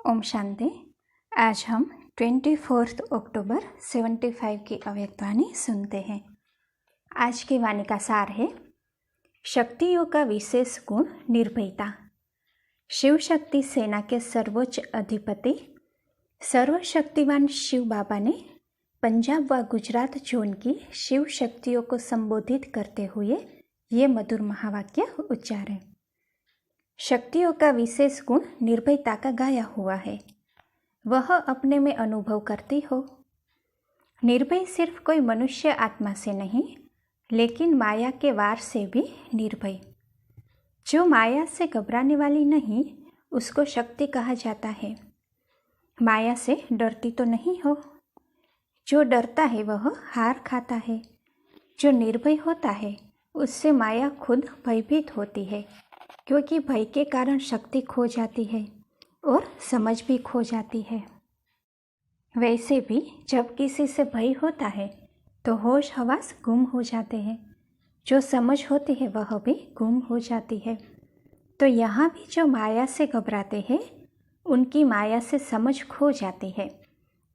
ओम शांति। आज हम 24 अक्टूबर 75 की अव्यक्तवाणी सुनते हैं। आज की वाणी का सार है, शक्तियों का विशेष गुण निर्भयता। शिव शक्ति सेना के सर्वोच्च अधिपति सर्वशक्तिवान शिव बाबा ने पंजाब व गुजरात जोन की शिव शक्तियों को संबोधित करते हुए ये मधुर महावाक्य उच्चारे। शक्तियों का विशेष गुण निर्भयता का गाया हुआ है। वह अपने में अनुभव करती हो। निर्भय सिर्फ कोई मनुष्य आत्मा से नहीं, लेकिन माया के वार से भी निर्भय। जो माया से घबराने वाली नहीं, उसको शक्ति कहा जाता है। माया से डरती तो नहीं हो। जो डरता है वह हार खाता है। जो निर्भय होता है उससे माया खुद भयभीत होती है, क्योंकि भय के कारण शक्ति खो जाती है और समझ भी खो जाती है। वैसे भी जब किसी से भय होता है तो होश हवास गुम हो जाते हैं। जो समझ होती है वह भी गुम हो जाती है। तो यहाँ भी जो माया से घबराते हैं, उनकी माया से समझ खो जाती है,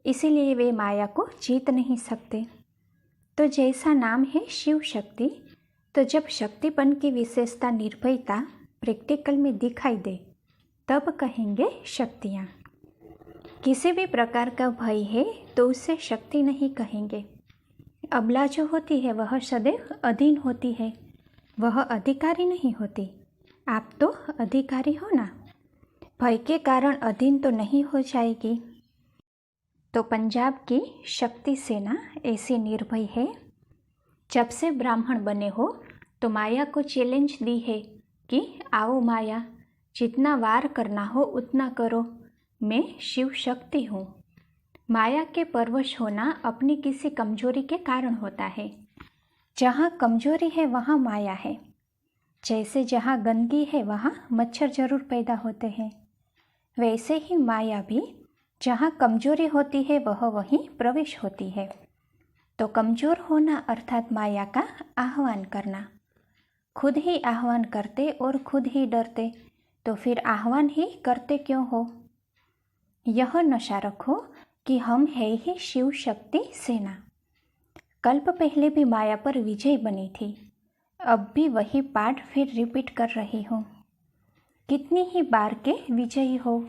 इसीलिए वे माया को जीत नहीं सकते। तो जैसा नाम है शिव शक्ति, तो जब शक्तिपन की विशेषता निर्भयता प्रैक्टिकल में दिखाई दे, तब कहेंगे शक्तियाँ। किसी भी प्रकार का भय है तो उसे शक्ति नहीं कहेंगे। अबला जो होती है वह सदैव अधीन होती है, वह अधिकारी नहीं होती। आप तो अधिकारी हो ना। भय के कारण अधीन तो नहीं हो जाएगी। तो पंजाब की शक्ति सेना ऐसी निर्भय है। जब से ब्राह्मण बने हो तो माया को चैलेंज दी है कि आओ माया, जितना वार करना हो उतना करो, मैं शिव शक्ति हूँ। माया के परवश होना अपनी किसी कमजोरी के कारण होता है। जहाँ कमजोरी है वहाँ माया है। जैसे जहाँ गंदगी है वहाँ मच्छर जरूर पैदा होते हैं, वैसे ही माया भी जहाँ कमजोरी होती है वह वहीं प्रवेश होती है। तो कमजोर होना अर्थात माया का आह्वान करना। खुद ही आह्वान करते और खुद ही डरते, तो फिर आह्वान ही करते क्यों हो। यह नशा रखो कि हम है ही शिव शक्ति सेना। कल्प पहले भी माया पर विजय बनी थी, अब भी वही पाठ फिर रिपीट कर रही हूँ। कितनी ही बार के विजयी हो।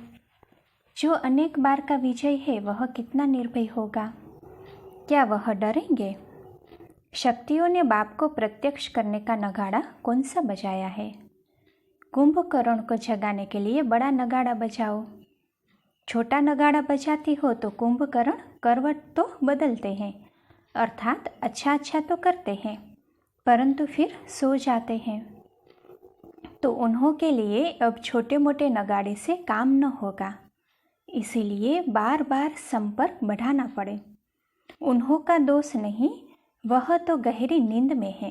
जो अनेक बार का विजय है वह कितना निर्भय होगा। क्या वह डरेंगे? शक्तियों ने बाप को प्रत्यक्ष करने का नगाड़ा कौन सा बजाया है? कुंभकर्ण को जगाने के लिए बड़ा नगाड़ा बजाओ। छोटा नगाड़ा बजाती हो तो कुंभकर्ण करवट तो बदलते हैं, अर्थात अच्छा तो करते हैं, परंतु फिर सो जाते हैं। तो उन्हों के लिए अब छोटे मोटे नगाड़े से काम न होगा, इसीलिए बार बार संपर्क बढ़ाना पड़े। उन्हों का दोष नहीं, वह तो गहरी नींद में है।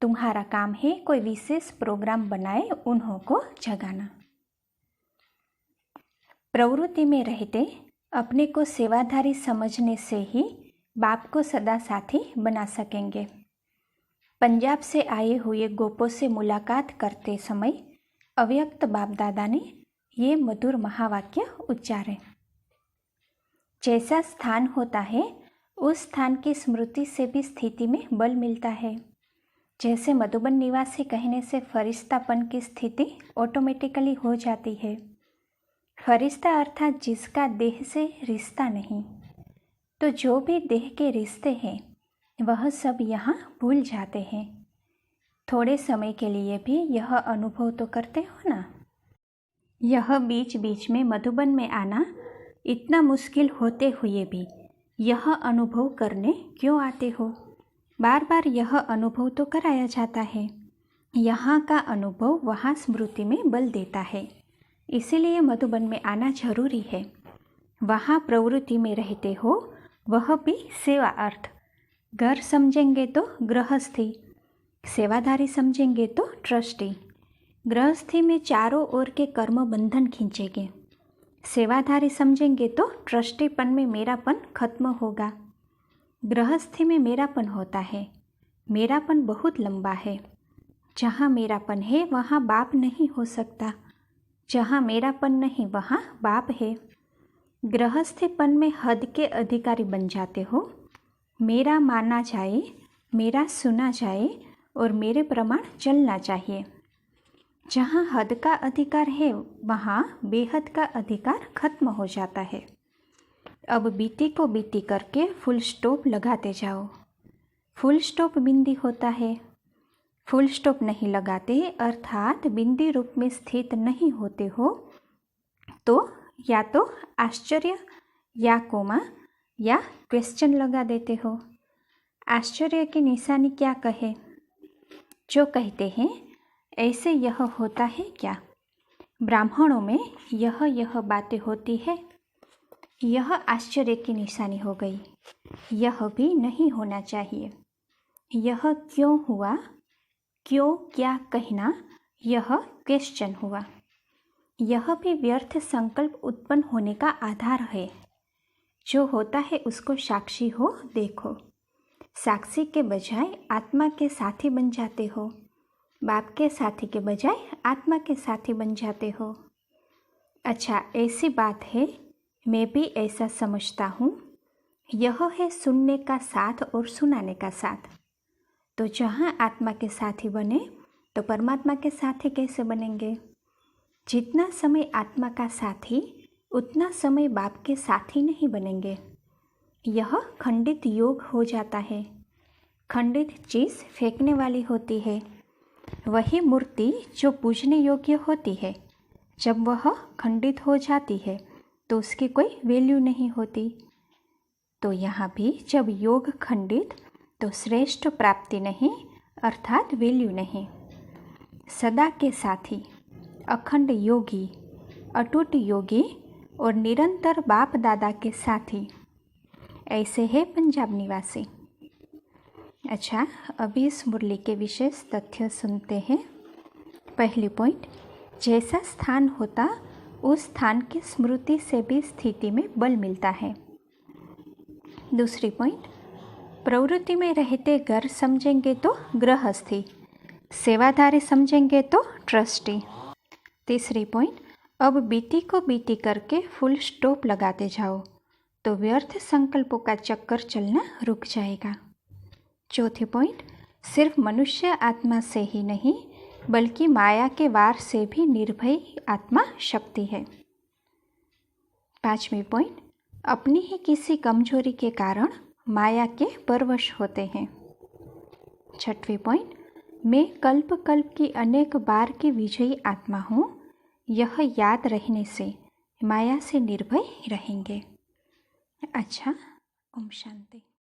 तुम्हारा काम है कोई विशेष प्रोग्राम बनाए उन्हों को जगाना। प्रवृत्ति में रहते अपने को सेवाधारी समझने से ही बाप को सदा साथी बना सकेंगे। पंजाब से आए हुए गोपों से मुलाकात करते समय अव्यक्त बाप दादा ने ये मधुर महावाक्य उच्चारे। जैसा स्थान होता है उस स्थान की स्मृति से भी स्थिति में बल मिलता है। जैसे मधुबन निवासी कहने से फरिश्तापन की स्थिति ऑटोमेटिकली हो जाती है। फरिश्ता अर्थात जिसका देह से रिश्ता नहीं। तो जो भी देह के रिश्ते हैं वह सब यहाँ भूल जाते हैं। थोड़े समय के लिए भी यह अनुभव तो करते हो ना। यह बीच बीच में मधुबन में आना इतना मुश्किल होते हुए भी यह अनुभव करने क्यों आते हो? बार बार यह अनुभव तो कराया जाता है। यहाँ का अनुभव वहाँ स्मृति में बल देता है, इसीलिए मधुबन में आना जरूरी है। वहाँ प्रवृत्ति में रहते हो, वह भी सेवा अर्थ। घर समझेंगे तो गृहस्थी, सेवाधारी समझेंगे तो ट्रस्टी। गृहस्थी में चारों ओर के कर्म बंधन खींचेंगे। सेवाधारी समझेंगे तो ट्रस्टीपन में मेरापन खत्म होगा। गृहस्थी में मेरापन होता है। मेरापन बहुत लंबा है। जहाँ मेरापन है वहाँ बाप नहीं हो सकता। जहाँ मेरापन नहीं वहाँ बाप है। गृहस्थीपन में हद के अधिकारी बन जाते हो। मेरा माना जाए, मेरा सुना जाए और मेरे प्रमाण चलना चाहिए। जहाँ हद का अधिकार है वहाँ बेहद का अधिकार खत्म हो जाता है। अब बीती को बीती करके फुल स्टॉप लगाते जाओ। फुल स्टॉप बिंदी होता है। फुल स्टॉप नहीं लगाते अर्थात बिंदी रूप में स्थित नहीं होते हो तो या तो आश्चर्य या कोमा या क्वेश्चन लगा देते हो। आश्चर्य की निशानी क्या कहे? जो कहते हैं ऐसे यह होता है क्या? ब्राह्मणों में यह बातें होती है। यह आश्चर्य की निशानी हो गई। यह भी नहीं होना चाहिए। यह क्यों हुआ? क्यों क्या कहना? यह क्वेश्चन हुआ। यह भी व्यर्थ संकल्प उत्पन्न होने का आधार है। जो होता है उसको साक्षी हो देखो। साक्षी के बजाय आत्मा के साथी बन जाते हो। बाप के साथी के बजाय आत्मा के साथी बन जाते हो। अच्छा, ऐसी बात है, मैं भी ऐसा समझता हूँ। यह है सुनने का साथ और सुनाने का साथ। तो जहाँ आत्मा के साथी बने तो परमात्मा के साथी कैसे बनेंगे? जितना समय आत्मा का साथी उतना समय बाप के साथी नहीं बनेंगे। यह खंडित योग हो जाता है। खंडित चीज़ फेंकने वाली होती है। वही मूर्ति जो पूजने योग्य होती है, जब वह खंडित हो जाती है तो उसकी कोई वैल्यू नहीं होती। तो यहाँ भी जब योग खंडित तो श्रेष्ठ प्राप्ति नहीं अर्थात वैल्यू नहीं। सदा के साथी, अखंड योगी, अटूट योगी और निरंतर बाप दादा के साथी, ऐसे है पंजाब निवासी। अच्छा, अभी इस मुरली के विशेष तथ्य सुनते हैं। पहली पॉइंट, जैसा स्थान होता उस स्थान की स्मृति से भी स्थिति में बल मिलता है। दूसरी पॉइंट, प्रवृत्ति में रहते घर समझेंगे तो गृहस्थी, सेवाधारी समझेंगे तो ट्रस्टी। तीसरी पॉइंट, अब बीती को बीती करके फुल स्टॉप लगाते जाओ तो व्यर्थ संकल्पों का चक्कर चलना रुक जाएगा। चौथी पॉइंट, सिर्फ मनुष्य आत्मा से ही नहीं बल्कि माया के वार से भी निर्भय आत्मा शक्ति है। पांचवी पॉइंट, अपनी ही किसी कमजोरी के कारण माया के परवश होते हैं। छठवीं पॉइंट, मैं कल्प कल्प की अनेक बार की विजयी आत्मा हूँ। यह याद रहने से माया से निर्भय रहेंगे। अच्छा, ओम शांति।